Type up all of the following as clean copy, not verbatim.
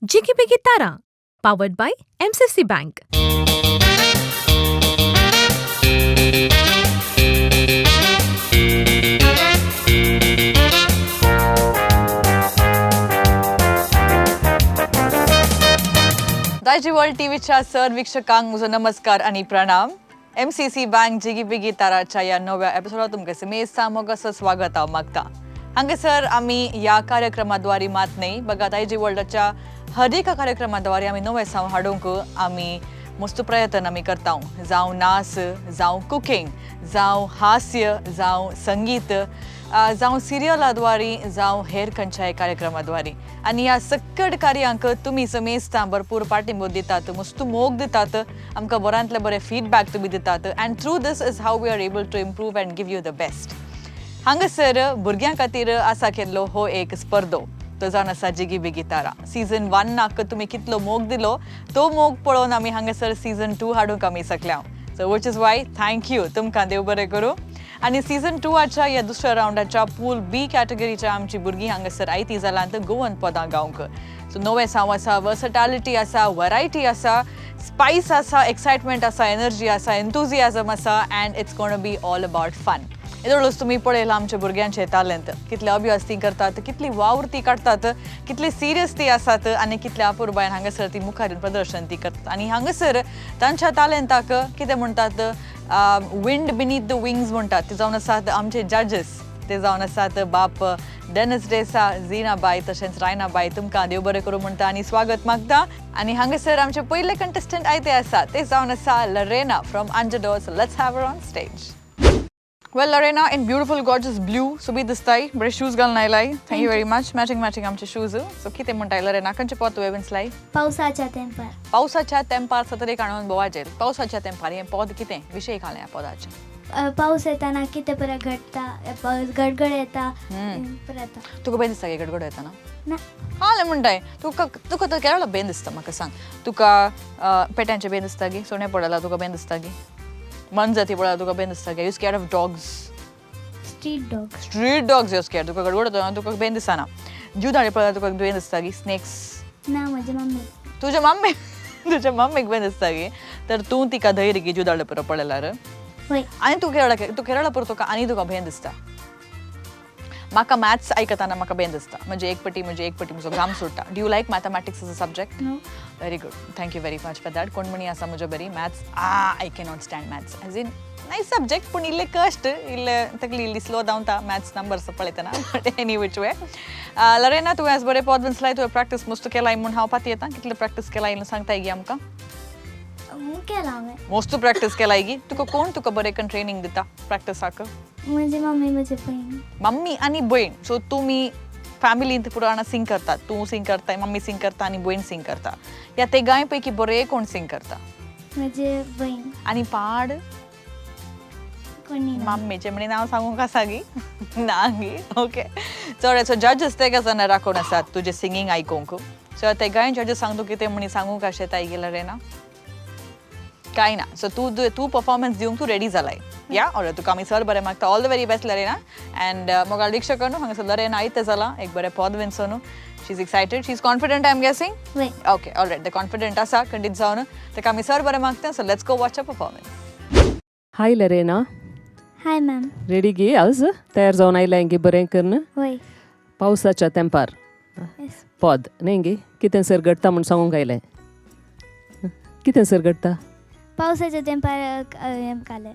Jiggy Biggy Tara, powered by MCFC Bank. Daiji world टीव्हीच्या सर्व वीक्षकांक म्हजो नमस्कार आणि प्रणाम. MCC बँक जिगी बिगी ताराच्या या नव्या एपिसोडात तुमकां मेजचा मोगाचं स्वागत हांव मागता. हांगासर आमी ह्या कार्यक्रमाद्वारे मात न्ही बघा दायजी वर्ल्डाच्या हर एका कार्यक्रमाद्वारे आमी नवे साव हाडूंक आमी मस्त प्रयत्न आमी करता. जावं नाच, जावं कुकिंग, जावं हास्य, जावं संगीत, जावं सिरियलाद्वारे, जावं हेर खंयच्याय कार्यक्रमाद्वारे. आणि ह्या सकट कार्यांक तुमी समेस्ता भरपूर पाठिंबो दितात, मस्त मोग दितात, आमकां बऱ्यांतले बरे फीडबॅक तुमी दितात. And through this is how we are able to improve and give you the best. हांगासर भुरग्यां खातीर आसा केल्लो हो एक स्पर्धो, तो जावन आसा जिगी बिगी तारा. सीझन 1 तुमी कितलो मोग दिलो तो मोग पळोवन आमी हांगासर सीझन 2 हाडूंक आमी शकल्या. So which is why thank you, तुमकां देव बरें करूं. आणि सीझन 2च्या ह्या दुसऱ्या रावंडाच्या पूल बी कॅटेगरीच्या आमची भुरगीं हांगासर आयती जाल्यात गोवन पदां गावंक. सो नवे साव आसा, वर्सटॅलिटी आसा, वरायटी आसा, स्पायस आसा, एक्सायटमेंट आसा, एनर्जी आसा, एन्थुजियाझम आसा, and it's gonna be all about fun. येदोळूच तुम्ही पळयलां आमच्या भुरग्यांचे टॅलंट, कितले अभ्यास ती करतात, कितली वावर ती काडतात, कितली सिरियस ती आसात, आनी कितल्या अपुरबायन हांगासर ती मुखार प्रदर्शन ती करतात. आनी हांगासर तांच्या टॅलंटाक कितें म्हणटात, विंड बिनीथ द विंग्स म्हणटात. ते जावन आसात आमचे जजीस, ते जावन आसात बाप डेनिस देसाय, झीनाबाई, तशेंच रायनाबाई. तुमकां देव बरें करूं म्हणटा आनी स्वागत मागता. आनी हांगासर आमचे पयले कंटेस्टंट आयते आसा, ते जावन आसा Lorena from underdogs. Let's have her on stage. Well, Lorena, in beautiful, gorgeous blue, सुबी दिसताय, बरे शूज घालून आयलाय. Thank you very much. Matching आमचे शूज. सो कितें म्हणटाय लरेना, खंयचे पोत तुवें विंचलाय? पावसाच्या तेंपार. पावसाच्या तेंपार सतरे काणून बोवाचेर. पावसाच्या तेंपार हें पद कितें विशय घालें ह्या पदाचे? पावस येताना कितें बरें घडटा, गडगड येता, परत तुका बेन दिसता गे गडगड येताना? ना. हां म्हणटाय तुका तर केरळा बेन दिसता. म्हाका सांग, तुका पेट्यांचे बेन दिसता गे? सोण्या पडला तुका बेन दिसता गे? मनजाती पळय तुका बेन दिसता गे? You scared of dogs? Street dogs you scared. तुका गडगड येता तुका बेन दिसना. जुदाळी पळय तुका बेन दिसता गे? स्नेक्स? ना, म्हजी मम्मी. तुझ्या मम्मीक बेन दिसता गे? तर तूं तिका धैर्य गे जुदाळे पुरो पळयल्यार. होय. आनी तू केरळा पुरो तुका आनी तुका बेन दिसता? म्हाका मॅथ्स आयकताना म्हाका बेन दिसता. म्हणजे एक पटी म्हजो घाम सुट्टा. Do you like mathematics as a subject? No. Very good. Thank you very much for that. कोण म्हणी आसा म्हज्या बरी maths I cannot stand maths. As in nice subject, पूण इल्ले कश्ट, इल्ले तकली इल्ली स्लो जावता मॅथ्स नंबर्स पळयतना. But any which way. लरेना, तुवें आज बरें पद विंचलाय, तुवें प्रॅक्टीस मस्त केलाय म्हूण हांव पाती येता. कितले प्रॅक्टीस केलाय सांगताय गी आमकां? केला हांवें. मस्त प्रॅक्टीस केलाय गी. तुका बरें करून ट्रेनिंग दिता प्रॅक्टिसाक? म्हजी मम्मी, म्हजी बहीण. मम्मी आणि बहीण. सो तुमी फॅमिलींत पुराणा सिंग करतात. तूं सिंग करताय, मम्मी सिंग करता आणि बहीण सिंग करता. या तिगांय पैकी बरे कोण सिंग करता? म्हजी बहीण. आणि पाड? कोणी ना. मम्मीचे म्हणे नाव सांगू कसा गी? ना गी. ओके. चड सो जजीस ते जाण राखून आसात तुजें सिंगींग आयकूंक. सो तिगांय जजीस सांगतो कितें म्हणी सांगूंक आशेताय गेला रे ना? काय ना. सो तू परफॉर्मन्स दिवंक तू रेडी जालाय? या ऑल तुका आमी सर बरें मागता. All the very best Lorena. And मोगाळ वीक्षकां हांगासर लरेना आयते जाला एक बरें पद विंचून. She is excited, she is confident, I am guessing. होय. Okay, all right. The confident आसा खंडीत जावन ताका आमी सर बरें मागता. So let's go watch a performance. Hi Lorena, hi ma'am. Ready गे आज? तयार जावन आयलाय गे बरें करून? होय. पावसाच्या तेंपार येस. पद न्ही गे? कितें सर घडटा म्हूण सांगूंक आयलें. कितें सर घडटा? पावसाच्या तेंपार हें काले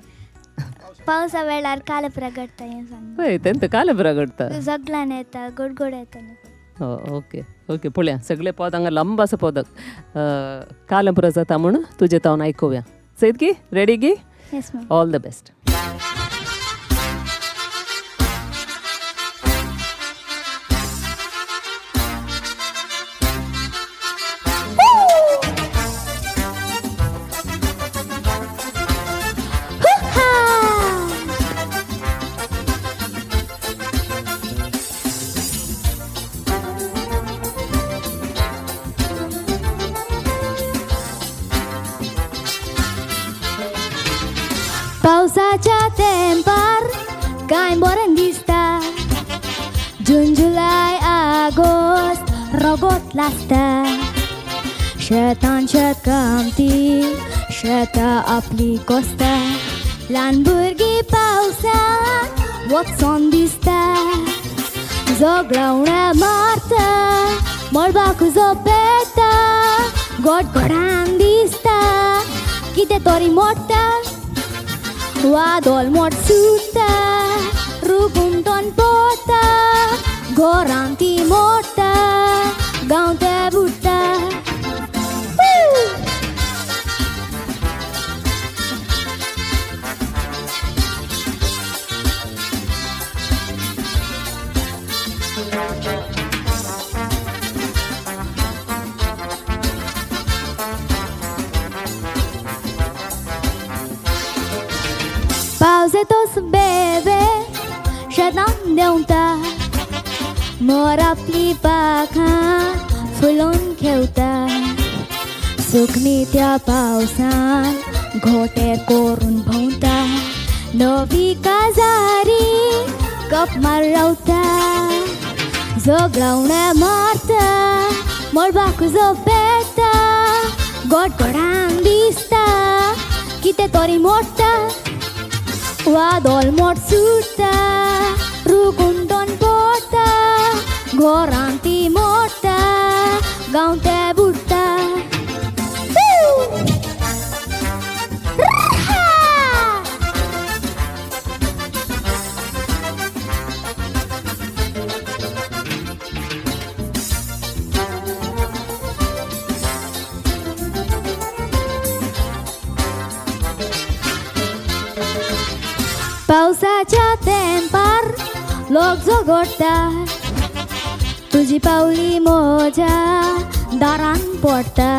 पावसा वेळार काले पुरा घडटा हें सांग. हय, तेंत काले बरं घडटा. जगलान येता, गडगड येता. ओके पळया, सगळे पद हांगा लंब आसा पद. कालें पुरो जाता म्हूण तुजे तावन आयकोवया. सयत गी? रेडी गी? Yes ma'am. All the best. पावसाच्या तेंपार काय बरें दिसता. जून जुलय ऑगस्ट रगत लागता. शेतान शेतकामती शेतां आपली कोसता ल्हान भुरगीं पावसान वचोन दिसता झगडावण्या मारता मळबाक उजो पेटा गोडगोडान दिसता कितें तरी मोडटा वादोल मोड सुट्टा रुगुंटोन पोटा घोरान ती मोडटा गांव ते बुट्टा पावस येतोच बेबे शेतान देंवता मोर आपली पाखां फुलोवन खेवता सुकणी त्या पावसान घोटे करून भोंवता नवी काजारी कप मार रावता झगडावण्या मारता मळबाक उजो पेटा गोडगोडान दिसता कितें तरी मोडटा वादोल मोड सुट्टा रुगुंटोन पोटा घोरान ती मोडटा गांव ते बुट्टा पावसाच्या तेंपार लोक झगडटा तुजी पावली म्हज्या दारान पडटा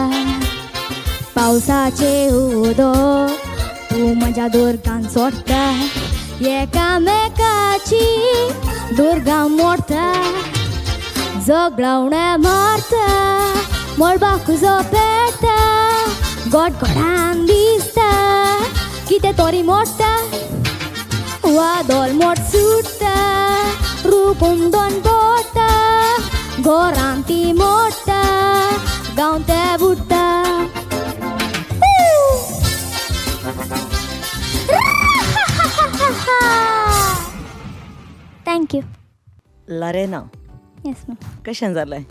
पावसाचे उदक तूं म्हज्या दुर्गान सोडटा एकामेकाची दुर्गा मोडटा झगडावण्या मारता मळबाक उजो पेटा गोडगोडान दिसता कितें तरी मोडटा वादोल मोड सुट्टा रुगुंटोन पोटा घोरान ती मोडटा गांव ते बुट्टा थँक्यू लरेना येस मॅम कशें जालें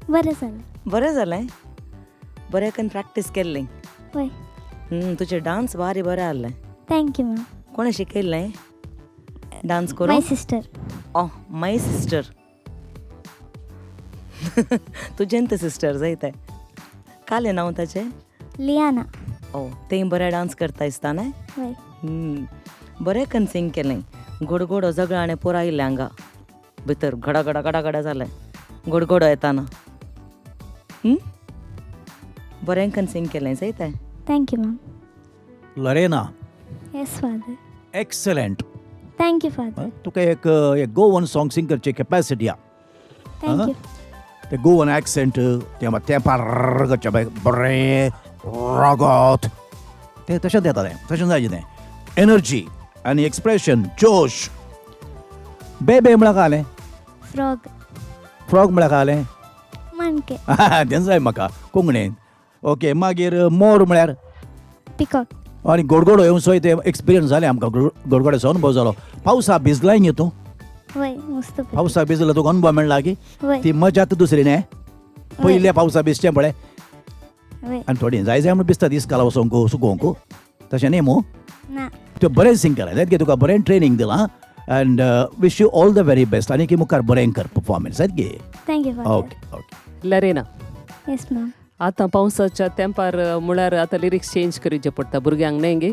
बरें जालें बरें जालें बरें करून प्रॅक्टीस केल्ली वय तुजें डान्स भारी बरें आहलें थँक्यू मॅम कोणें शिकयल्लें डान्स करून माय सिस्टर माय सिस्टर तुजें ते सिस्टर जायते कालें नांव ताचें लियाना तें बरें डान्स करता दिसता न्हय वय बरें करून सिंग केलें गोडगोडो झगडाणें पुरो आयिल्लें हांगा भितर घडा घडा घडा घडा जालें गोडगोडो येताना बरें करून सिंग केलें जायते thank you ma'am Lorena yes father excellent thank you father तुका एक गोवन सॉंग सिंग करची कॅपॅसिटी आहा थँक्यू ते गोवन एक्सेंट ते पार करचे पळय बरें रागत ते तशेंच येता तें तशें जाय तें एनर्जी आनी एक्सप्रेशन जोश बेबे म्हळ्यार काय जालें फ्रॉग फ्रॉग म्हळ्यार काय जालें माणके तें जाय म्हाका कोंकणीन ओके मागीर मोर म्हळ्यार पिकॉक आनी गोडगोडो येवन सोय ते एक्सपिरियन्स जालें आमकां गोडगोड्याचो अनुभव जालो पावसा भिजलाय न्ही तूं वय मस्त पावसा भिजलो तुका अनुभव मेळ्ळा की वय ती मजात दुसरी न्ही पयल्या पावसा भिजचें पळय वय आनी थोडी जाय जाय म्हणून भिजता दीस काल वचोंक सुकोवंक तशें न्ही मू ना तूं बरें सिंग केलें जायत की तुका बरें ट्रेनींग दिलां and wish you all the very best आनी की मुखार बरें कर परफॉर्मन्स जायत की thank you father okay okay Lorena yes ma'am आतां पावसाच्या तेंपार म्हळ्यार आतां लिरिक्स चेंज करचे पडटा भुरग्यांक न्ही गे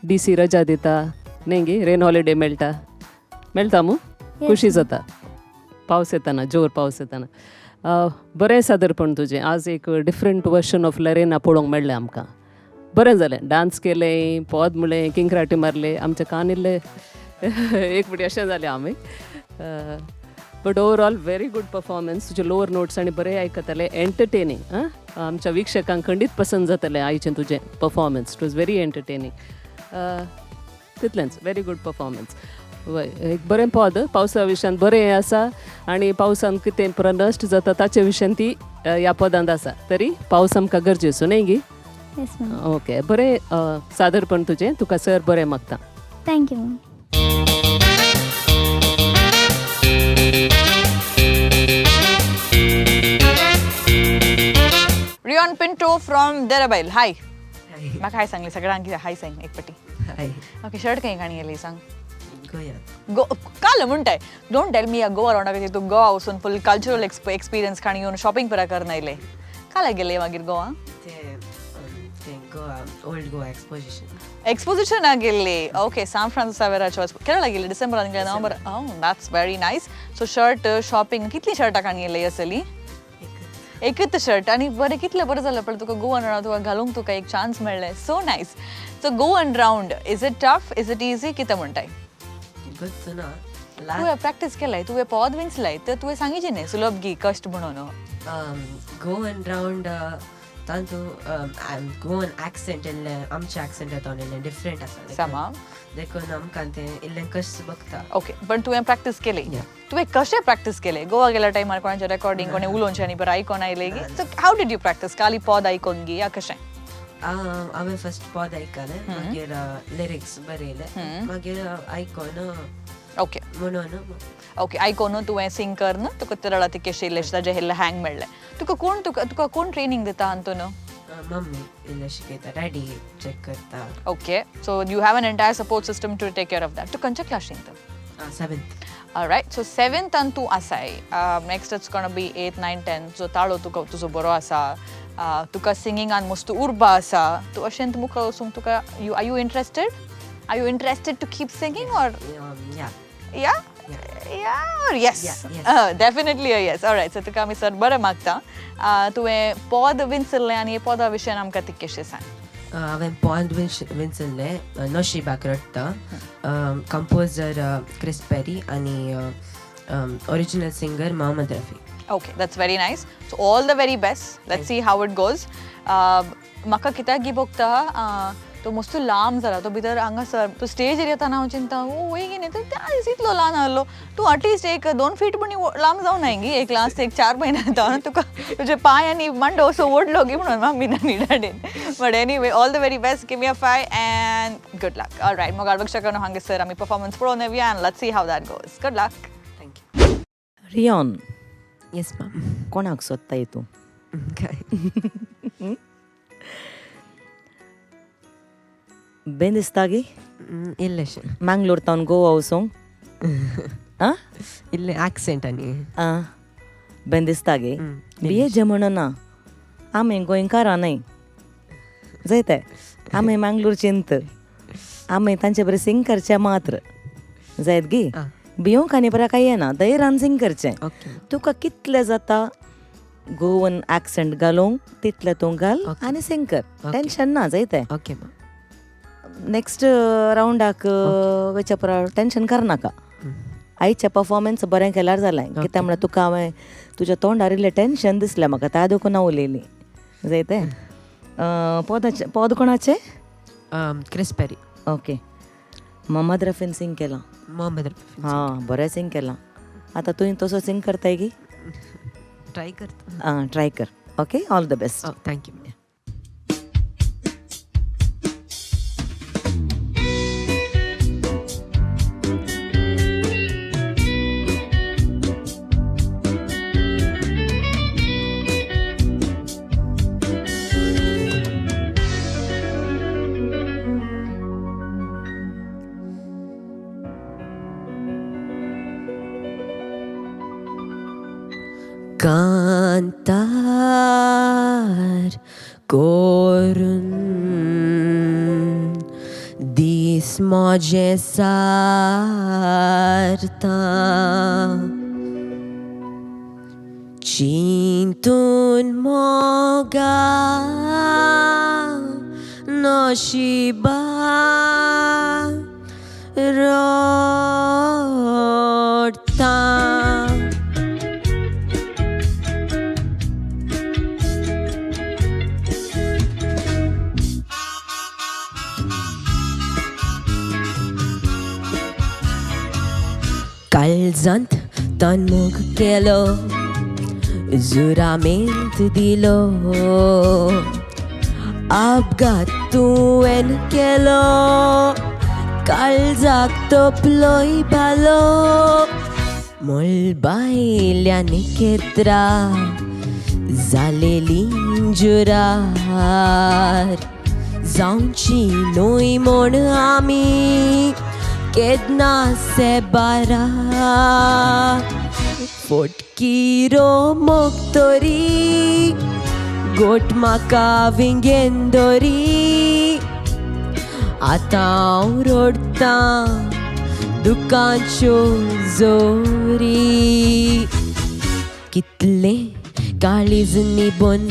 DC रजा दिता न्ही गे रेन हॉलिडे मेळटा मू खुशी जाता पावस येताना जोर पावस येताना बरें सादरपण तुजें आज एक डिफरंट वर्शन ऑफ लरेना पळोवंक मेळ्ळें आमकां बरें जालें डान्स केलें पद म्हणलें किंक्राटी मारले आमचे कान इल्ले एक फावटी अशें जालें आमी but overall very good performance तुजे लोअर नोट्स आनी बरें आयकताले एंटरटेनींग आमच्या विक्षकांक खंडीत पसंद जातलें आयचें तुजें performance it was very entertaining तितलेंच व्हेरी गुड परफॉर्मन्स वय एक बरें पद पावसा विशयान बरें हें आसा आनी पावसान कितें नश्ट जाता ताचे विशयान ती ह्या पदांत आसा तरी पावस आमकां गरजेचो न्ही गी येस मॅम ओके बरें सादरपण तुजें तुका सर बरें मागता thank you ma'am Riyon Pinto from Derebail hi म्हाका हाय सांगली सगळ्यांक हाय सांग एक पटी ओके शर्ट खंय काणी गेली सांग गो काल म्हणटाय डोंट टेल मी गोवा रावंडा तू गोवा वचून फुल कल्चरल एक्सपिरियन्स काणी येवन शॉपिंग परा करना आयले काल गेले मागीर गोवा ओल्ड गोवा एक्सपोजिशन एक्सपोजिशना गेल्ले ओके सॅन फ्रान्सिस्को केरळा गेले डिसेंबरान गेले November that's very nice so shirt shopping कितली शर्टां काणी गेली आसली एकच शर्ट आणि बरें कितलें बरें जालें पळय तुका गोवन रावंड तुका घालूंक तुका एक चान्स मेळ्ळें so nice so go and round is it tough is it easy कितें म्हणटाय गुड टू नो तुवें प्रॅक्टीस केलाय तुवें पद विंचलाय तर तुवें सांगिचें न्ही सुलभ गी कश्ट म्हणून go and round tanto goan accent ille amche accent येता ille different आसा समा देखून आमकां तें इल्लें कश्ट बगता ओके पण तुवें प्रॅक्टीस केली तुवें कशें प्रॅक्टीस केलें गोवा गेल्या टायमार कोणाचें रेकॉर्डिंग कोणें उलोवचें आनी बरें आयकोन आयलें गी so how did you practice खाली पद आयकोन गी या कशें हांवें फस्ट पद आयकलें मागीर लिरिक्स बरयले मागीर आयकोन ओके म्हणून ओके आयकोन तुवें सिंग कर न्हू तुका तिरळा ती कशी इल्लें ताजें इल्लें हँग मेळ्ळें तुका कोण ट्रेनिंग दिता हातून मम्मी इल्लें शिकयता डॅडी चॅक करता okay so you have an entire support system to take care of that तूं खंयच्या क्लासीन तर 7th रायट सो 7th तूं आसाय next it's gonna B 8th 9th 10th so ताळो तुका तुजो बरो आसा तुका सिंगिंगान मस्त उर्बा आसा तूं अशें मुखार वचूंक तुका are you interested to keep singing or yeah yes definitely a yes alright so तुका आमी सर बरें मागता तुवें पद विंचल्लें आनी हे पदा विशयान आमकां ती कशें सांग हांवें पॉड विंचल्लें नशिबाक रडटा कंपोजर क्रिस पेरी आनी original singer Mohammed Rafi Okay, that's very nice. So all the very best. Let's see how it goes. म्हाका कित्याक गी बघता तो मस्त लांब जाला तो भितर हांगासर तो स्टेज येता हांव चिंता ओ वय गे त्या दीस इतलो ल्हान आहलो तूं अटलिस्ट एक 2 फीट पण लांब जावं नाय गी एक लास्ट एक 4 महिने जावन तुका तुजे पाय आनी मांडो असो ओडलो गी म्हणून मम्मी आनी डॅडीन but anyway all the very best give me a 5 and good luck alright मग अपेक्षा हांगासर आमी परफॉर्मन्स पळोवन येवया and let's see how that goes good luck thank you Riyon yes ma'am कोणाक सोदताय तूं काय बेन दिसता गी इल्लेशें मँगलोर तावन गोवा वचोंक आं इल्लें एक्सेंट आनी आं बेन दिसता गे बिये जे म्हणना आमी गोंयकारां न्हय जायते आमी मँगलोर चिंत आमी तांचे बरें सिंग करचें मात्र जायत गी भियोंक आनी बरें काय येना धैर्यान सिंग करचें ओके तुका कितलें जाता गोवन एक्सेंट घालूंक तितलें तूं घाल आनी सिंग कर टेन्शन ना जायते ओके मॅम नेक्स्ट रावंडाक वयच्या परा टेन्शन करनाका आयचें परफॉर्मन्स बरें केल्यार जालें कित्याक म्हळ्यार तुका हांवें तुज्या तोंडार इल्लें टेन्शन दिसलें म्हाका त्या देखून हांव उलयली जायते पद कोणाचें क्रिस पेरी ओके मोहम्मद रफीन सिंग केलां मोहम्मद रफी हां बरें सिंग केलां आतां तुवें तसो सिंग करताय गी ट्राय करता आं ट्राय कर okay all the best thank you Cantar korun dis moje sarta Cintun moga noshiba rorta Kaljant tan mug kelo जुरामेंत दिलो अपघात तुवें केलो काळजाक तोपलोय भालो मोलबायल्यानी केत्रा जालेलीं जुरार जावची न्हय म्हण आमी केदना सेबारा फोटकीरो मोगतोरी गोट म्हाका विंगेंदोरी आतां हांव रडटां दुखांच्यो जोरी कितले काळीज निबोन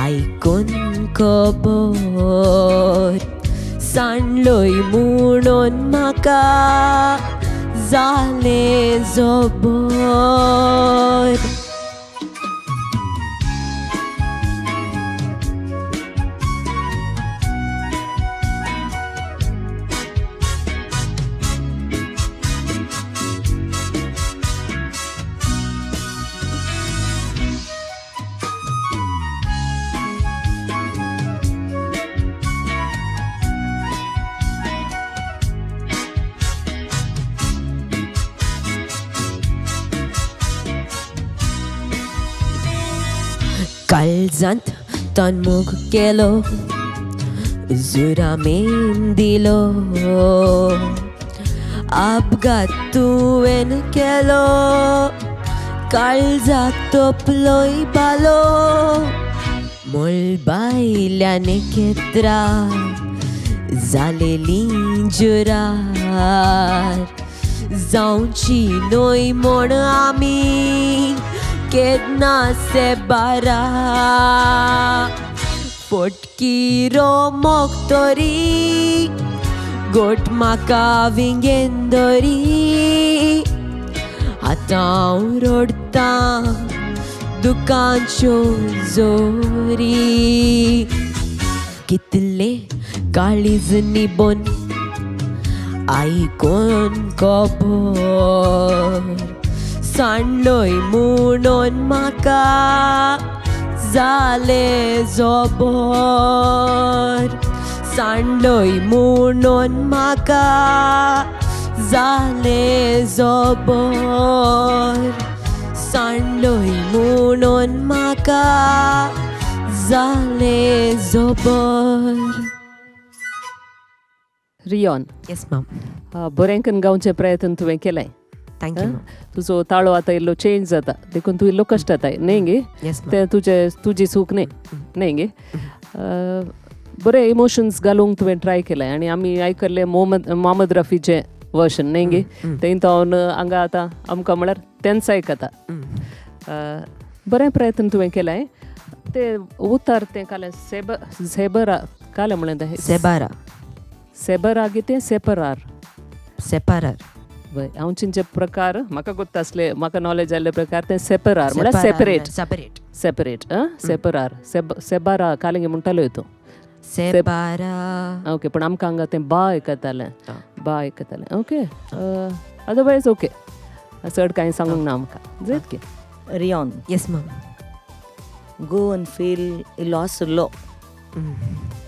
आयकून खबर सांडलोय म्हणून म्हाका जाले जोबर काळजांत तन्मूग केलो जुरामेन दिलो अपघात तुवें केलो काळजाक तोपलोय भालो मोलबायल्यानी केत्रा जालेलीं जुरार जावची न्हय म्हण आमी केदना सेबारा फोटकीरो मोगतोरी गोट म्हाका विंगेंदोरी आतां हांव रडटां दुखांच्यो जोरी कितले काळीज निबोन आयकून खबर सांडलोय म्हणून म्हाका जाले जोबर सांडलोय म्हणून म्हाका जाले जोबर सांडलोय म्हणून म्हाका जाले जोबर रियॉन येस मॅम बरें करून गावचे प्रयत्न तुवें केलाय थँक्यू तुजो ताळो आतां इल्लो चेंज जाता देखून तूं इल्लो कश्ट जाताय न्ही गे येस तें तुजी चूक न्ही गे बरे इमोशन्स घालूंक तुवें ट्राय केलाय आनी आमी आयकल्लें मोहम्मद रफीचें वर्शन न्ही गे तें तो हांगा आतां आमकां म्हळ्यार तेंच आयकता बरें प्रयत्न तुवें केलाय तें उतार तें कालें सेबरा कालें म्हळें तें सेबारा सेबरा गे तें सेपरार सेपारार हांव चिंचे प्रकार म्हाका गोत्ता आसले म्हाका नॉलेज जाल्ले प्रकार तें सेपरार म्हळ्यार सेपरेट सेपरेट सेपरेट सेपरार सेबारा कालेंगे म्हणटालो तो सेबारा ओके पण आमकां हांगा तें बा आयकतालें ओके अदरवायज ओके चड कांय सांगूंक ना आमकां जायत की rayon yes ma'am go and feel इल्लो आसलो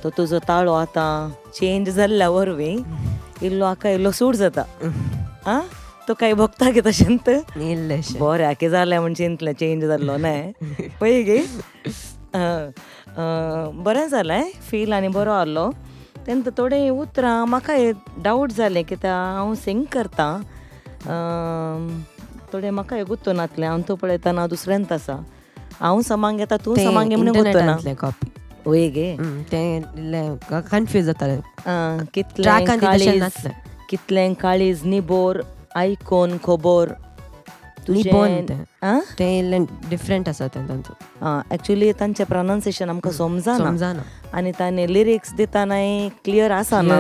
तो तुजो ताळो आतां चेंज जाल्ल्या वरवीं इल्लो हाका इल्लो सूट जाता आं तो काय भोगता गे तशेंत इल्लेशें बरें हाके जालें म्हण चिंतलें चेंज जाल्लो न्हय पळय गे बरें जालें फील आनी बरो आहलो तेन्ना थोडे उतरां म्हाका डावट जालें कित्याक हांव सिंग करतां थोडे म्हाका गुत्तो नातलें हांव तूं पळयतना दुसऱ्यांत आसा हांव समांग येता तूं समांग म्हणून गुत्तो ना कॉपी वय गे तें कन्फ्यूज जातालें कितलें काळीज निबोर आयकोन खबर निबोन तें इल्लें डिफरंट आसा तें तांचो एक्चुली तांचें प्रोनाउन्सिएशन आमकां समजना आनी तांणी लिरिक्स दितानाय क्लियर आसना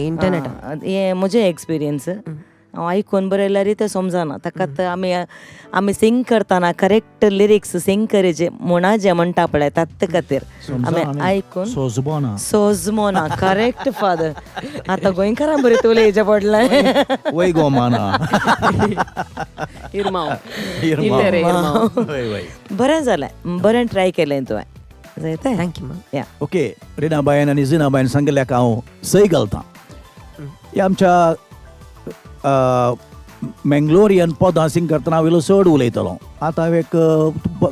इंटरनेट हें म्हजें एक्सपिरियन्स हांव आयकून बरयल्यार तें समजना ताका आमी सिंग करतना करेक्ट लिरिक्स सिंग करचे म्हणा जे म्हणटा पळय ताचे खातीर आमी आयकून सोजबोना सोजमोना करेक्ट फादर आतां गोंयकारां बरें उलयचें पडलें वय गो माना इरमाव इरमाव. इल्लेरे इरमाव वय वय बरें जालें बरें ट्राय केलें तुवें जायतें थँक्यू मॅम या ओके रिनाबायन आनी जिनाबायन सांगिल्ल्याक हांव सय घालतां हे आमच्या मंगलोरियन पदां सिंग करतना हांव इल्लो चड उलयतलो आतां हांव एक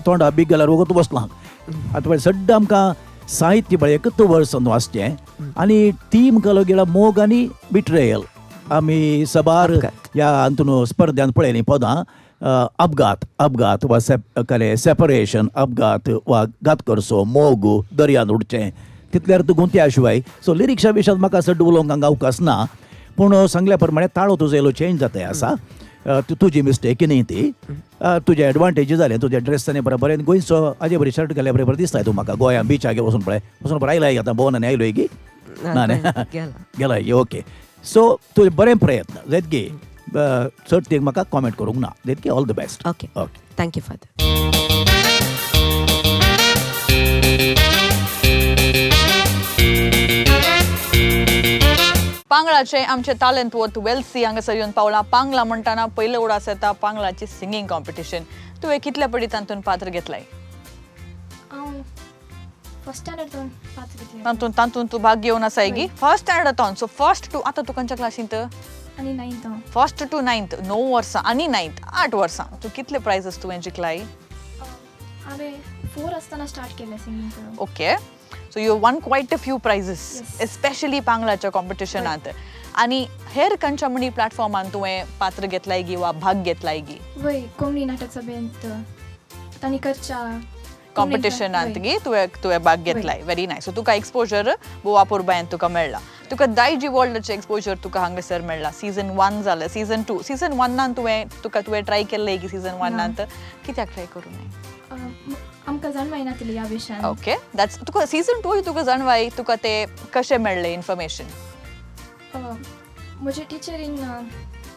तोंडा बीग गेल्यार वगत बसलां आतां पळय सड्ड आमकां साहित्य पळय एकच वर्स वाचचें आनी थीम केलो गेला मोग आनी बिट्रेयल आमी सबार ह्या हातून स्पर्धांत पळयलीं पदां अपघात वा सेपरेशन अपघात वा घात करचो मोग दर्यान उडचें तितल्यार तूं गुंत्या शिवाय सो लिरिक्सा विशयांत म्हाका सड्ड उलोवंक हांगा अवकाश ना पूण सांगल्या प्रमाणे ताळो तुजो इल्लो चेंज जाता आसा तुजी मिस्टेक न्ही ती तुजे एडवांटेजी जालें तुज्या ड्रेसांनी बरें गोंयचो हाजे बरी शर्ट घाल्या बरें दिसताय तूं म्हाका गोंया बिचाक वचून पळय वचून बरें आयलाय आतां भोवनांनी आयलोय की ना न्ही गेलाय ओके सो तुजे बरें प्रयत्न जायत की चड ते म्हाका कॉमेंट करूंक ना जायत की all the best okay okay thank you father पांगळाचे आमचे तालंत वत वेल्सी हांगासर येवन पावला पांगला म्हणटाना पयलें उडास येता पांगळाची सिंगींग कॉम्पिटिशन तुवें कितल्या पडी तातूंत पात्र घेतलाय हांव फर्स्ट स्टँडर्डांत पात्र घेतलें तातूंत तूं भाग घेवन आसाय गी फर्स्ट स्टँडर्डांत सो फर्स्ट टू आतां तूं खंयच्या क्लासींत आनी 9th हांव फर्स्ट टू 9th 9 वर्सां आनी 9th 8 वर्सां तूं कितले प्रायझस तुवें जिखलाय हांवें 4 आसतना स्टार्ट केलें सिंगींग करून okay so you won quite a few prizes especially पांगळाच्या कॉम्पिटिशनांत आनी हेर खंयच्या म्हणणी प्लॅटफॉर्मान तुवें पात्र घेतलाय गी वा भाग घेतलाय गी वय कोंकणी नाटक सभेंत तांणीकरच्या कॉम्पिटिशनांत गी तुवें भाग घेतलाय व्हेरी नायस सो तुका एक्सपोजर गोवा पुरबायन तुका मेळ्ळा तुका दायजी वर्ल्डचे एक्सपोजर तुका हांगासर मेळ्ळा सीझन 1 जालें सीझन 2 सीझन 1 तुवें ट्राय केल्लें की सीझन 1 कित्याक ट्राय करूं नये आमकां जाणवाय नातली ह्या विशयान ओके दॅट्स तुका सीझन 2 तुका जाणवाय तुका ते कशें मेळ्ळें इन्फॉर्मेशन म्हजे टिचरीन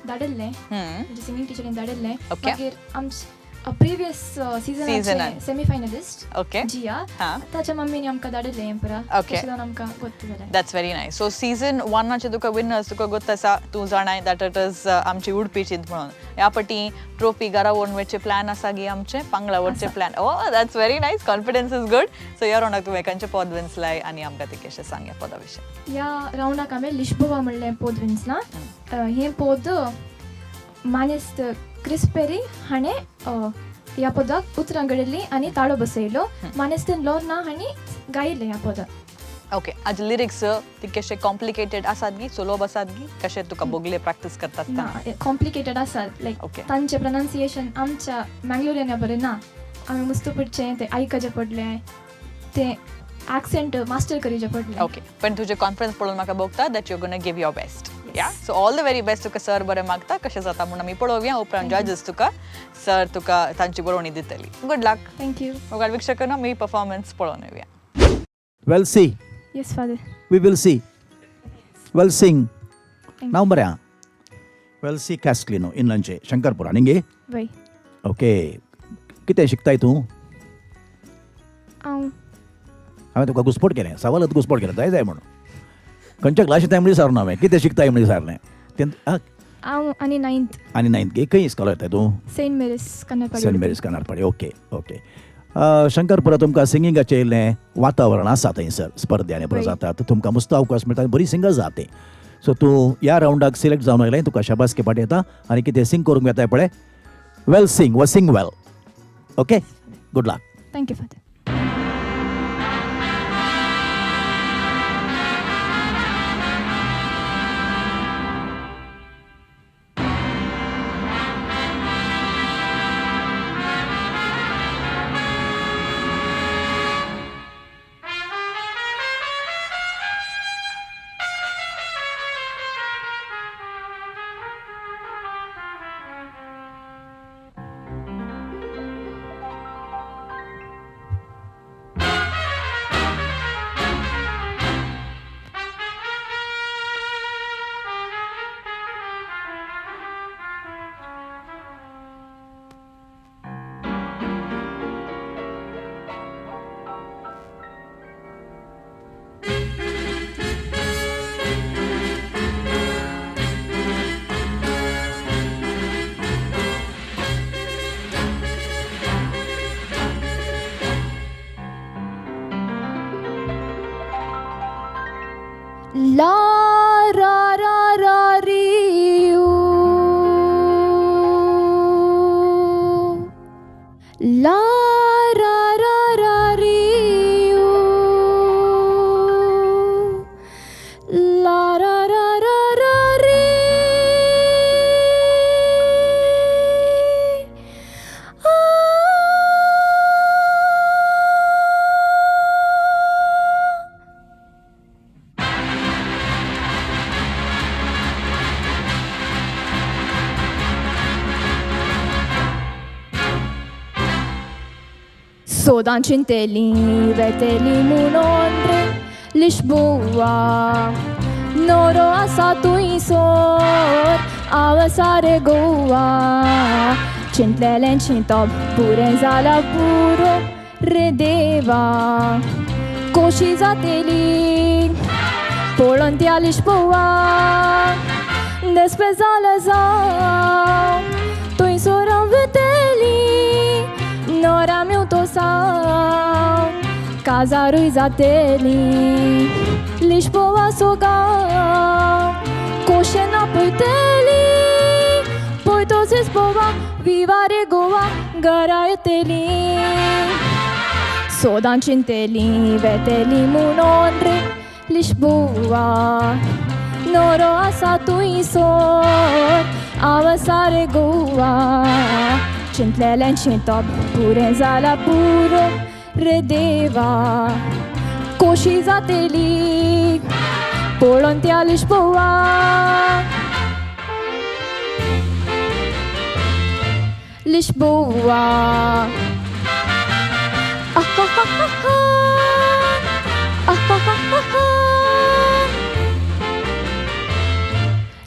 धाडिल्लें म्हजे सिंगींग टिचरीन धाडिल्लें Okay. मागीर आमचे प्रिवियस सिजनाचे सेमी फायनलिस्ट ओके जिया हां ताच्या मम्मीनी आमकां धाडिल्लें हें पुरा Okay. तशें जावन आमकां गोत्त जालें that's very nice so season 1 तुका विनर्स तुका गोत्त आसा तूं जाणाय दॅट इट इज आमची उडपीचींत म्हणून ह्या फावटी ट्रॉफी घरा व्हरून वयचे प्लॅन आसा गी आमचे पांगळा व्हरचे plan oh that's very nice confidence is good so ह्या रावंडाक तुवें खंयचे पद विन्सलाय आनी आमकां ते कशें सांग ह्या पदा विशीं ह्या रावंडाक हांवें लिशबोवा म्हणलें पोद विन्सलां हें पोद मानेस्त क्रिस पेरी हाणें ह्या पदाक उतरां घडयलीं आनी ताळो बसयलो मानेस्तेन लोर्ना हांणी गायिल्लें ह्या पदाक ओके हाजे लिरिक्स ती कशे कॉम्प्लिकेटेड आसात गी सुलभ आसात गी कशे तुका बोगले प्रॅक्टीस करतात ना कॉम्प्लिकेटेड आसात लायक Okay. तांचें प्रोनाउन्सिएशन आमच्या मँगलोरियन बरें ना आमी मस्त पडचें तें आयकचें पडलें तें accent मास्टर करीचें पडलें ओके पण तुजे कॉन्फिडन्स पळोवन म्हाका भोगता that you gonna give your best yeah so all the very best तुका सर बरें मागता कशें जाता म्हणून आमी पळोवया उपरांत जजीस तुका सर तुका तांची बरोवणी दितली गुड लक थँक्यू मोगाळ वीक्षकांनो आमी परफॉर्मन्स पळोवन येवया Welcy yes father we will see Welcy you. नांव बरें आहा वेल सी कॅस्टलिनो इन्लंचे शंकरपुरा न्ही गे वय ओके कितें शिकताय तूं हांव हांवें तुका घुसपट केलें सवालच घुसपट केलें जाय म्हणून खंयच्या क्लासींत म्हणून विचारना हांवें कितें शिकताय म्हणून विचारलें हांव आनी 9th आनी 9th गे खंय इस्कॉल येताय तूं saint Mary's Kannadapadi saint Mary's Kanarpadi okay okay Shankarpura तुमकां सिंगिंगाचें इल्लें वातावरण आसा थंयसर स्पर्धांनी बरो जातात तुमकां मस्त अवकाश मेळटा बरी सिंगर जाता सो तूं ह्या रावंडाक सिलेक्ट जावन आयलें तुका शाबासकी पाटी येता आनी कितें सिंग करूंक येताय पळय वेल सिंग वा सिंग वेल okay good luck thank you father ला रा रा रा री यू ला रा रा रा री यू ला रा रा रा रा री Sodan Cintelli, Veteli Munondre, Lisboa, Noro Asatu Isor, Avasare Goa, Cintlelen Cintob, Purenzala Puro, Redeva, Coșizateli, Polontia Lisboa, Despezala Zau, Tu Soran Veteli, Nora meu tosau, Casa Ruizateli, Lisboa Sogau, Coșena Poiteli, Poitos Lisboa, Vivare Goa, Garaeteli, Sodan Cinteli, Veteli Munondre, Lisboa, Noro Asatu Isor, Avasare Goa, Cintlelen Cintob, Purenzala Puro, Redeva, Coșizateli, Polontia Lisboa, Lisboa, ahahaha, ahahaha,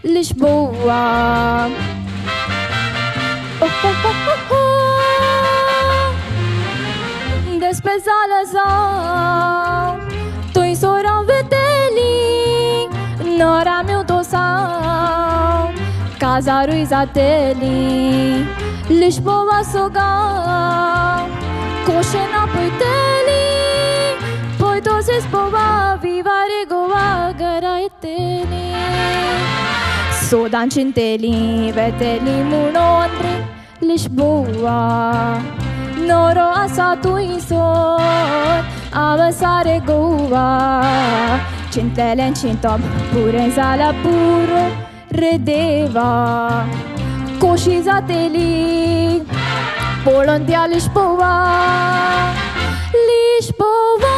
Lisboa. Despezala Zau, Tu Soran Veteli, Nora meu tosau, Casa Ruizateli, Lisboa Sogau, Coșena Poiteli, Poitos Lisboa, Vivare Goa, Garaeteli, Sodan Cinteli, Veteli Munondre, Lisboa, Noro Asatu Isor, Avasare Goa, Cintlelen Cintob, Purenzala Puro, Redeva, Coșizateli, Polontia Lisboa, Lisboa.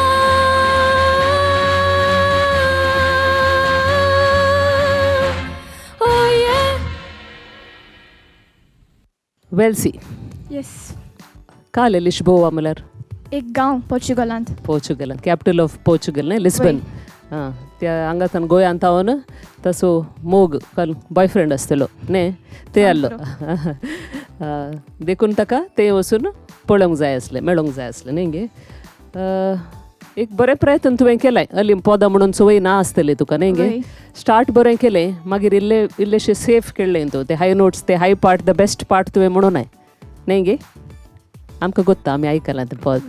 Oh yeah. Wellesley Yes. काल लिस्बोवा म्हणल्यार एक गांव पोर्चुगलांत. Portugal capital of Portugal न्ही Lisbon हां त्या हांगासान गोंयांत थावन तसो मोग काल बॉयफ्रेंड आसतलो न्ही ते आहलो देखून ताका ते वचून पळोवंक जाय आसलें मेळोंक जाय आसलें न्ही गे एक बरें प्रयत्न तुवें केलाय अली पोदां म्हणून संवय ना आसतली तुका न्ही गे वय. स्टार्ट बरें केलें मागीर इल्लेशें सेफ केल्लें तूं ते हाय नोट्स ते हाय पार्ट द बेस्ट पार्ट तुवें म्हणून न्ही गे आमकां गोत्ता आमी आयकलां तें पद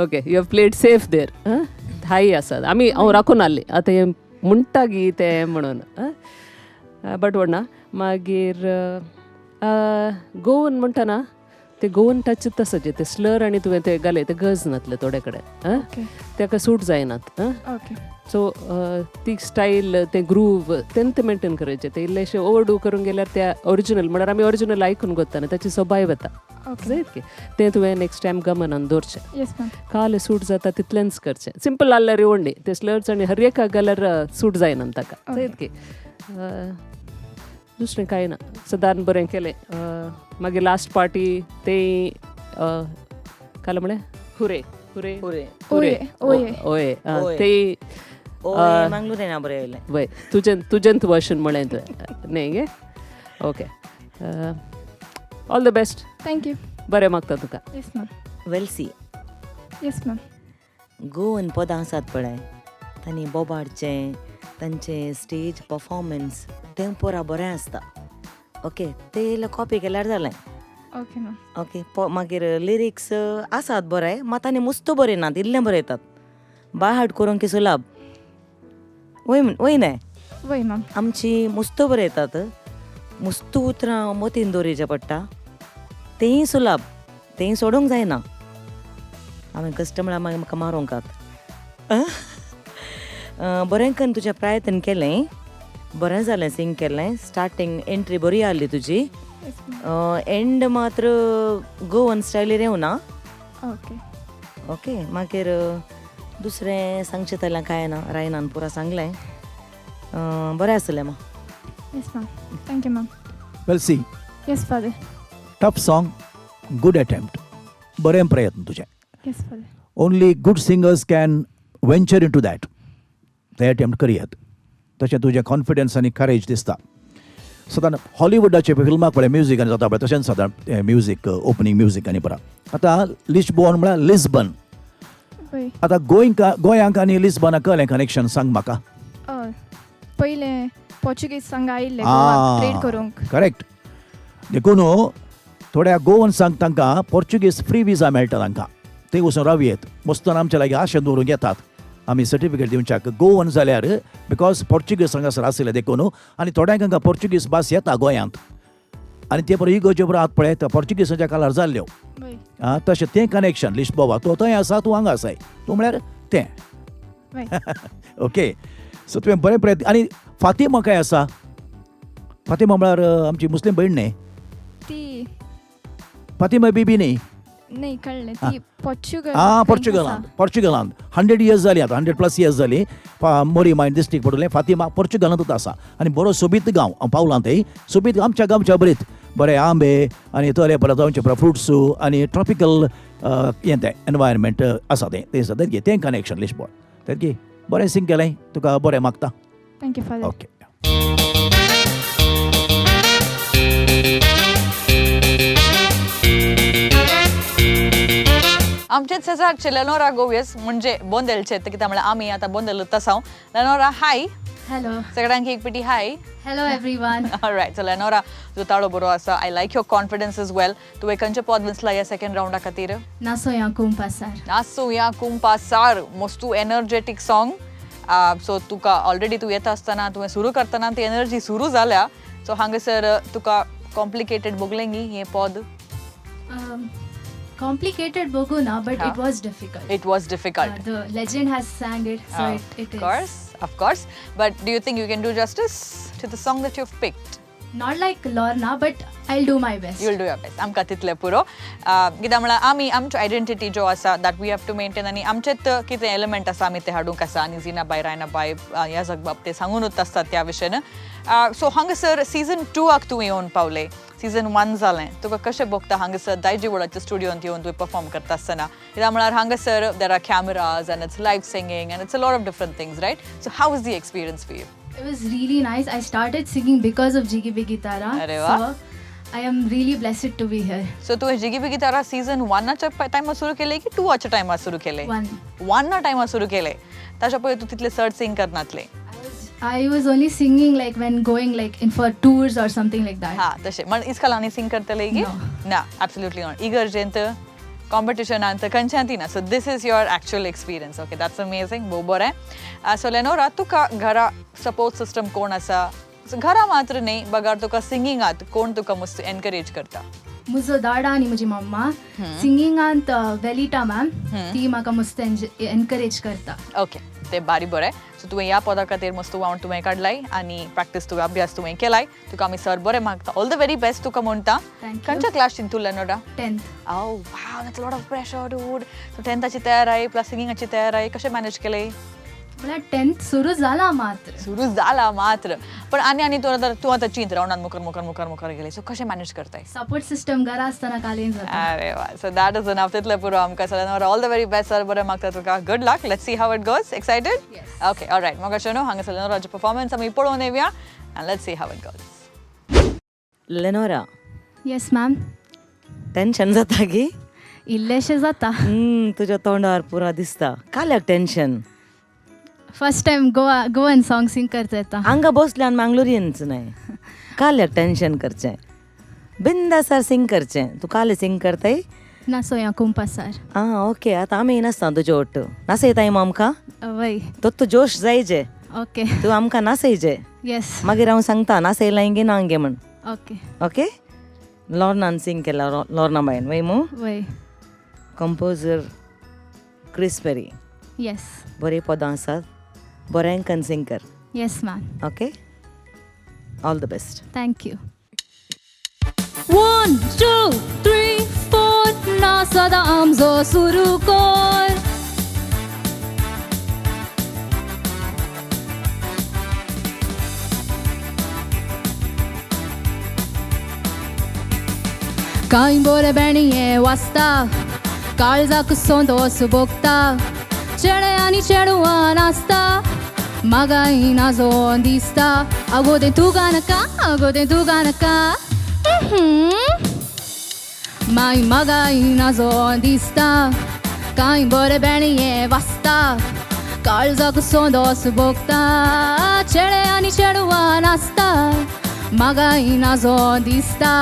okay you have played safe there हाय आसा आमी हांव राखून आहली आतां हें म्हणटा गी तें म्हणून बट वडना मागीर गोवन म्हणटाना ते गोवन टच तसाचे ते स्लर आनी तुवें ते घाले ते गज नातले थोडे कडेन ओके ताका सूट जायनात ओके सो ती स्टायल ते ग्रूव तें ते मेंटेन करचे ते इल्लेशे ओवरडू करून गेल्यार त्या ओरिजिनल म्हळ्यार आमी ओरिजिनल आयकून गोत्ता ताची सोबाय वता ओके तें तुवें नेक्स्ट टायम गमनान दवरचें येस मॅम काल सूट जाता तितलेंच करचें सिंपल आसल्यार येवंडी ते स्लर्स आनी हर एका घाल्यार सूट जायना ताका सारकी दुसरें कांय ना सदान बरें केलें मागीर लास्ट पार्टी ते काल म्हळें हुरे हुरे पुरे ओये ओये ओय ओय. ते मंगळूर येना बरें येयलें वय तुजेंत वर्शन म्हळें तुवें न्ही गे okay all the best thank you बरें मागता तुका yes ma'am Welcy yes ma'am Goan पदां आसात पळय तांणी बोबाडचें तांचें स्टेज परफॉर्मन्स तें पुरा बरें आसता ओके ते इल्लें कॉपी केल्यार जालें ओके मॅम ओके मागीर लिरिक्स आसात बरें मात आनी मस्त बरय नात इल्लें बरयतात बाय हार्ट करूंक की सुलाब वय नाही वय मॅम आमची मुस्तो बरें येतात मुस्त उतरां मोतीन दवरिचें पडटा तेंय सुलाब तेंय सोडूंक जायना हांवें कस्टमरां मागीर म्हाका मारूंक बरें करून तुजें प्रयत्न केलें बरें जालें सिंग केलें स्टार्टींग एंट्री बरी आहली तुजी एंड मात्र गोवन स्टायलीर येवना ओके ओके मागीर दुसरें सांगचें जाल्यार कांय ना रायनान पुरा सांगलें बरें आसलें yes ma'am thank you ma'am Welcy yes father tough song good attempt बरें प्रयत्न तुजे yes father only good singers can venture into that ते अटेम्प्ट करयात तशें तुजें कॉन्फिडन्स आनी करेज दिसता सदां हॉलिवुडाचे फिल्माक पळय म्युजीक आनी जाता पळय तशेंच सदां म्युजीक ओपनींग म्युजीक आनी पळय आतां लिस्बॉन म्हळ्यार लिस्बन वय आतां गोंयांक आनी लिस्बनाक कसलें कनेक्शन सांग म्हाका पयलें पोर्चुगीज सांगा आयिल्ले Ah. ट्रेड करूंक करेक्ट देखून थोड्या गोवन्सांक तांकां पोर्चुगीज फ्री विजा मेळटा तांकां ते वचून रावयेत मस्तन आमचे लागीं आशें दवरूंक येतात आमी सर्टिफिकेट दिवच्याक गोवन जाल्यार बिकॉज पोर्चुगीज हांगासर आसले देखून आनी थोड्यांक हांकां पोर्चुगीज भास येता गोंयांत आनी ते बरोबर इगोर्ज्यो बरो आत पळय पोर्चुगीजाच्या काळार जाल्ल्यो वय तशें तें कनेक्शन लिस्बोवा तो थंय आसा तूं हांगा आसाय तूं म्हळ्यार तें वय ओके सो तुवें बरें प्रयत्न आनी फातिमा काय आसा फातिमा म्हळ्यार आमची मुस्लीम भयण न्ही ती फातिमा बीबी न्ही नाही कळलें ती पोर्चुगल पोर्चुगलांत 100 years जाली आतां 100+ years जाली मोरी मायंड डिस्ट्रिक्ट पडलें फातिमा पोर्चुगलांतूच आसा आनी बरो सोबीत गांव हांव पावलां थंय सोबीत आमच्या गांवच्या बरीत बरे आंबे आनी तरे परत जावचे पळय फ्रुट्सू आनी ट्रॉपिकल हें तें एनवायरमेंट आसा तें आसा तें तें कनेक्शन लिस्बॉन तें बरें सिंग केलें तुका बरें मागता थँक्यू फादर ओके आमचेच शेजारचे लेनोरा गोवियस म्हणजे बोंदेलचे ते कित्याक म्हळ्यार आमी आतां बोंदेलूच आसा लेनोरा हाय Hello. सगळ्यांक एक पिटी hi Hello everyone. Alright so Lenora तुजो ताळो बरो आसा I like your confidence is well तुवें खंयचें पद विंचलां ह्या सेकंड राउंडा खातीर Naso yang kumpasar. नासूं या कुंपासार मोस्तू एनर्जेटीक सॉंग सो तुका ऑलरेडी तूं येता आसतना तुवें सुरू करतना ती एनर्जी सुरू जाल्या सो हांगासर तुका कॉम्प्लिकेटेड बोगलेंगी हें पद Complicated boguna, but it was difficult. It was difficult The legend has sang it, so it is. Of course. But do you think you can do justice to the song that you've picked? Not like Lorna, but I'll do my best. You'll do your best. आमकां तितलें पुरो कित्याक म्हळ्यार आमी आमचो identity जो आसा that we have to maintain आनी आमचेत कितें एलिमेंट आसा आमी ते हाडूंक आसा आनी जिना बाय रायना बाय ह्या जगबाब ते सांगूनच आसतात त्या विशयान सो हांगासर सीझन 2 तूं येवन पावले सीझन 1 जालें तुका कशें भोगता हांगासर दायजीवळाच्या स्टुडियोंत येवन तुवें परफॉर्म करता आसतना कित्याक म्हळ्यार हांगासर there are cameras and it's live singing and it's a lot of different things right so how is the experience for you It was really nice. I started singing because of Jiggy Biggy Tara. अरे वाह. So I am really blessed to be here. So तुवें जिगी बिगी तारा season 1च्या टायमार सुरू केले की 2च्या टायमार सुरू केले One. 1 टायमार सुरू केले ताच्या पयलीं तूं तितले चड Singh करनातले I was only singing like when going like in for tours or something like that. हा तशें म्हण इस्कालांनी सिंग करतले की No. ना एब्सोल्युटली नॉट इगर्जेंत कॉम्पिटिशनांत खंयच्याती ना so this is your actual experience okay that's amazing भोव बरें सो लेनोरा तुका घरा सपोर्ट सिस्टम कोण आसा घरा मात्र न्ही बगार तुका सिंगिंगात कोण तुका मस्त एनकरेज करता म्हजो दादा आनी म्हजी मम्मा सिंगिंगांत वेलिटा मॅम ती म्हाका मस्त एनकरेज करता ओके ते बारी बरें सो तुवें ह्या पदा खातीर मस्त वावंट तुवें काडलाय आनी प्रॅक्टीस तुवें अभ्यास तुवें केलाय तुका आमी सर बरें मागता ऑल द व्हेरी बेस्ट तुका म्हणटा Thank you. खंयच्या क्लासीन तूं लेनोरा 10th. Oh wow, that's a lot of pressure, dude. So 10th ची तयारी प्लस सिंगिंगाची तयारी कशें मॅनेज केले म्हळ्यार 10th सुरू जाला मात्र सुरू जाला मात्र पण आनी तूं आतां चिंत रावंडान मुखार गेले सो कशें मॅनेज करताय सपोर्ट सिस्टम घरा आसतना कालेन जाता अरे वा सो दॅट इज एनफ तितलें पुरो आमकां so all the very best सर बरें मागता तुका good luck let's see how it goes excited okay alright मग अशें न्हू हांगासर लेनोराचो परफॉर्मन्स आमी पळोवन येवया and let's see how it goes Lenora yes ma'am tension जाता गी इल्लेशें जाता तुज्या तोंडार पुरा दिसता काल्याक tension first time Goan song sing करता येता हांगा बसल्यान मंगलोरियन्स नाही काल्याक टेन्शन करचें बिंदासार सिंग करचें तूं काले सिंग करताय नासो या कुंपासार ओके आतां आमी नासता तुजे ओट्ट नासयताय आमकां वय तो जोश जायचे ओके तूं आमकां नाचयचें येस मागीर हांव सांगता नाचयलां इंगे ना गे म्हण ओके ओके लॉर्नान सिंग केला लॉर्ना बायन वय मू वय कंपोजर क्रिस पेरी येस बरीं पदां आसात बरेंकन सिंग कर yes ma'am okay all the best thank you 1 2 3 4 नाचदा आमचो सुरू कर कांय बरे बेणये वाचता काळजाक सोंदोस भोगता चेडे आनी चेडवां नाचता म्हागाय नाजो दिसता आगोदे तूं गानका आगोदे तूं गानका माय म्हागाय नाजो दिसता कांय बरे बेणये वाचता काळजाक सोंदोस भोगता चेडे आनी चेडवां नाचता म्हागाय नाजो दिसता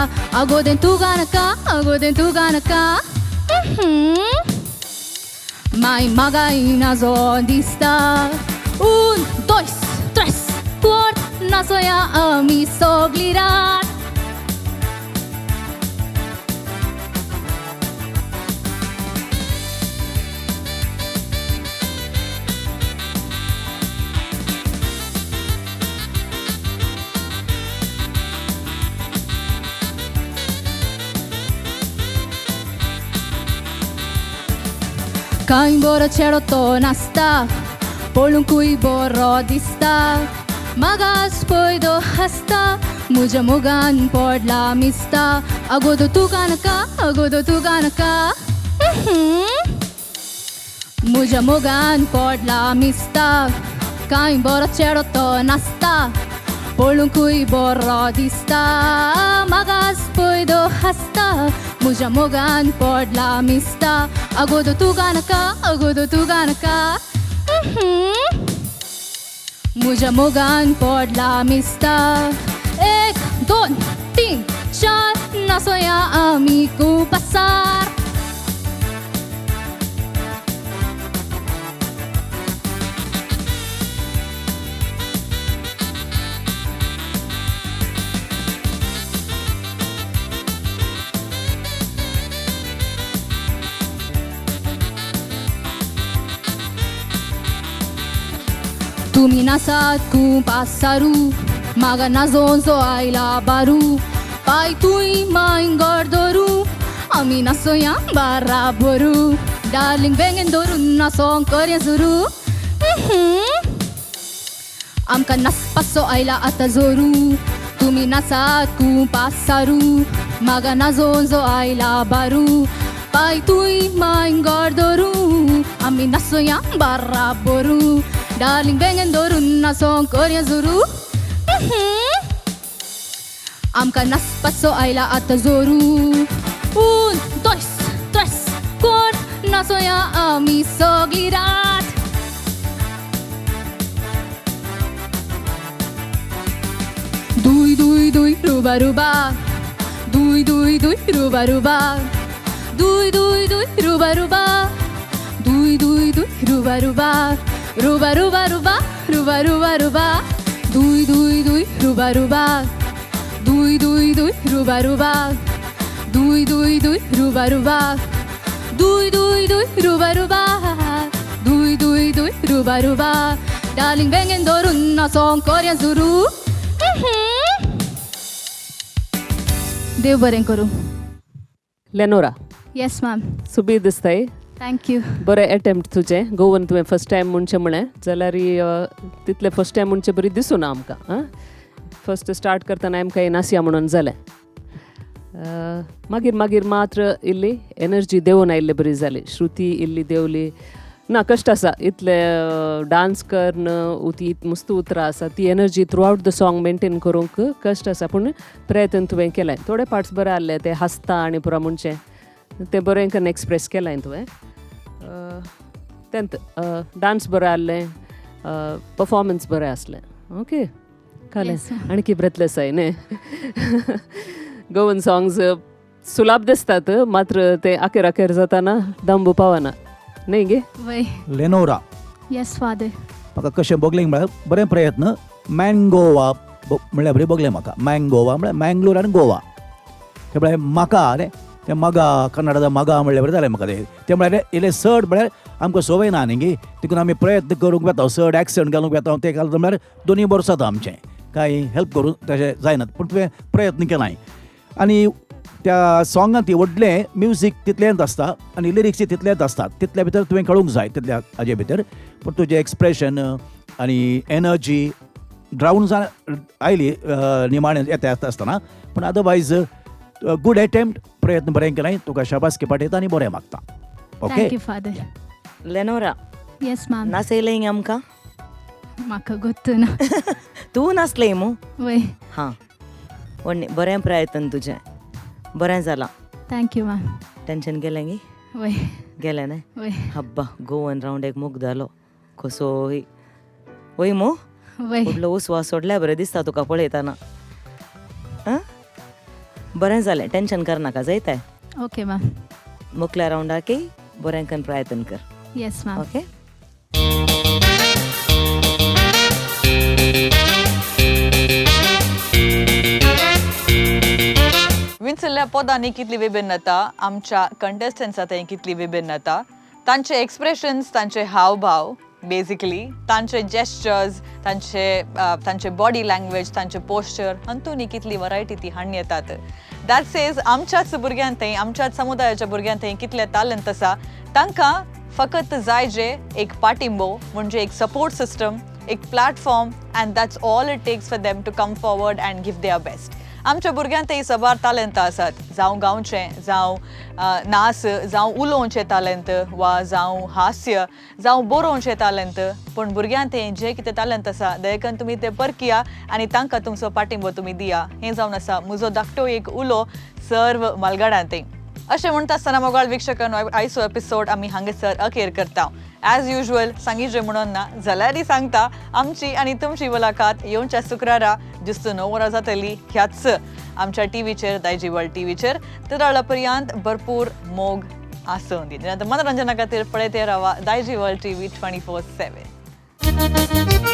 आगोदे तूं गानका आगोदे तूं गानका माय म्हागाय नाजो दिसता 1 2 3 4 नाचोया आमी सगळीं रात कांय बरो चेडो तो नाचता पळोवंकूय बरो दिसता मागास पयदो हासता म्हज्या मोगान पडला मिसता आगोदो तूं गानका आगोदो तूं गानका म्हज्या मोगान पडला मिसता कांय बरो चेडो तो नाचता पळोवंकूय बरो दिसता मागास पयदो हासता म्हज्या मोगान पडला मिसता आगोदो तूं गानका आगोदो तूं गानका म्हज्या मोगान पडला मिसता 1 2 3 4 नाचोया आमी खूब आसार तुमी नाचात खूब आसारू म्हाका नाचोवचो आयला बारू पाय तुय माय गडदरू आमी नाचोया बारा बरू डार्लिंग बेगीन धरून नाचोंक करया सुरू आमकां नाचपाचो आयला आतां जोरू तुमी नाचात खूब आसारू म्हाका नाचोवचो आयला बारू पाय तुय माय गडदरू आमी नाचोया बारा बरू डार्लिंग बेगीन धरून नाचोंक करया सुरू आमकां नाचपाचो आयला आतां जोरू 1 2 3 4 नाचोया आमी सगळीं रात दुय दुय दुय रुबा रुबा दुय दुय दुय रुबा रुबा दुय दुय दुय रुबा रुबा दुय दुय दुय रुबा रुबा रुबा रुबा रुबा रुबा रुबा रुबा दुय दुय दुय रुबा रुबा दुय दुय दुय रुबा रुबा दुय दुय दुय रुबा रुबा दुय दुय दुय रुबा रुबा दुय दुय दुय रुबा रुबा डार्लिंग बेगीन धरून नाचोंक करया सुरू देव बरें करूं लेनोरा येस मॅम सुबीर दिसताय थँक्यू बरें एटेम्प्ट तुजें गोवन तुवें फर्स्ट टायम म्हणचें म्हळें जाल्यार तितलें फर्स्ट टायम म्हणचें बरी दिसूं ना आमकां फर्स्ट स्टार्ट करतना आमकां हें नासया म्हणून जालें मागीर मागीर मात्र इल्ली एनर्जी देंवन आयिल्ली बरी जाली श्रुती इल्ली देंवली ना कश्ट आसा इतले डान्स करन ती मस्त उतरां आसा ती energy through out the song maintain करूंक कश्ट आसा पूण प्रयत्न तुवें केलाय थोडे पार्ट्स बरे आहले ते हासता आनी पुरा म्हणचें तें बरें करून एक्सप्रेस केलाय तुवें तेंत डान्स बरें आहलें परफॉर्मन्स बरें आसलें ओके कालें आणकी ब्रेथलेस आय न्ही गोवन सॉंग्स सुलाभ दिसतात मात्र ते आखेर जाताना दंबू पावना न्ही गे वय लेनोरा येस फादर म्हाका कशें बगलेंक म्हळ्यार बरे प्रयत्न मँगोवा म्हणल्यार बरी बगलें म्हाका मँगोवा म्हळ्यार मँगलोर आनी गोवा ते म्हळ्यार म्हाका न्ही तें मगा कन्नडाचो मगा म्हणल्यार बरें जालें म्हाका ते म्हळ्यार इल्लें चड म्हळ्यार आमकां संवय ना न्ही देखून आमी प्रयत्न करूंक वेता चड एक्संट घालूंक वेता ते घालता म्हळ्यार दोनी वर्स जाता आमचें कांय हेल्प करूं तशें जायना पूण तुवें प्रयत्न केलाय आनी त्या सॉंगांत ती व्हडलें म्युजीक तितलेंच आसता आनी लिरिक्स तितलेंच आसतात तितल्या भितर तुवें कळूंक जाय तितल्या हाजे भितर पूण तुजें एक्सप्रेशन आनी एनर्जी ड्रावन आयली निमाणें येता आसतना पूण अदरवायज गूड एटेम्प्ट प्रयत्न बरें केलाय तुका शाबासकी पाठयता आनी बरें मागता okay thank you father Lenora yes ma'am नाचयलें आमकां म्हाका गोत्तू ना तूं नाचलें मू वय हां व्हडलें बरें प्रयत्न तुजें बरें जालां थँक यू मॅम टेंशन गेलें गी वय गेलें न्हय वय हब्बा गोवन रावंड एक मोग जालो कसो वय मू वय फुडलो उसवास सोडल्यार बरें दिसता तुका पळयतना आं बरें जालें टेंशन करनाका जायताय ओके मॅम मुखल्या रावंडाकय बरें करून प्रयत्न कर येस मॅम ओके विंचल्ल्या पदांनी कितली विभिन्नता आमच्या कंटेस्टंट्सांतय कितली विभिन्नता तांचे एक्सप्रेशन्स तांचे हावभाव बेसिकली तांचे जेस्चर्स तांचे बॉडी लँग्वेज तांचे पोस्चर हातूंनी कितली वरायटी ती हाडून येतात दॅट सेज आमच्याच भुरग्यांतय आमच्याच समुदायाच्या भुरग्यांतय कितले टॅलंट आसा तांकां फकत जाय जे एक पाठिंबो म्हणजे एक सपोर्ट सिस्टम एक platform and that's all it takes for them to come forward and give their best आमच्या भुरग्यांतय सबार टॅलंट आसात जावं गांवचें जावं नाच जावं उलोवचें टॅलंट वा जावं हास्य जावं बरोवचें टॅलंट पूण भुरग्यांतय जें कितें टॅलंट आसा दयेकन तुमी तें परकिया आनी तांकां तुमचो पाठिंबो तुमी दिया हें जावन आसा म्हजो धाकटो एक उलो सर्व मालगाड्यांतय अशें म्हणटा आसतना मोगाळ वीक्षकांनो आयचो एपिसोड आमी हांगासर अखेर करता ॲज युजल सांगितलें म्हणून ना जाल्यारय सांगता आमची आनी तुमची मुलाखत येवच्या शुक्रारा जुस्त 9 वरां जातली ह्याच आमच्या टीव्हीचेर दायजी वर्ल्ड टीव्हीचेर तेदोळा पर्यंत भरपूर मोग आसूं दी मनोरंजना खातीर पळयते रावा दायजी वर्ल्ड टीव्ही 24/7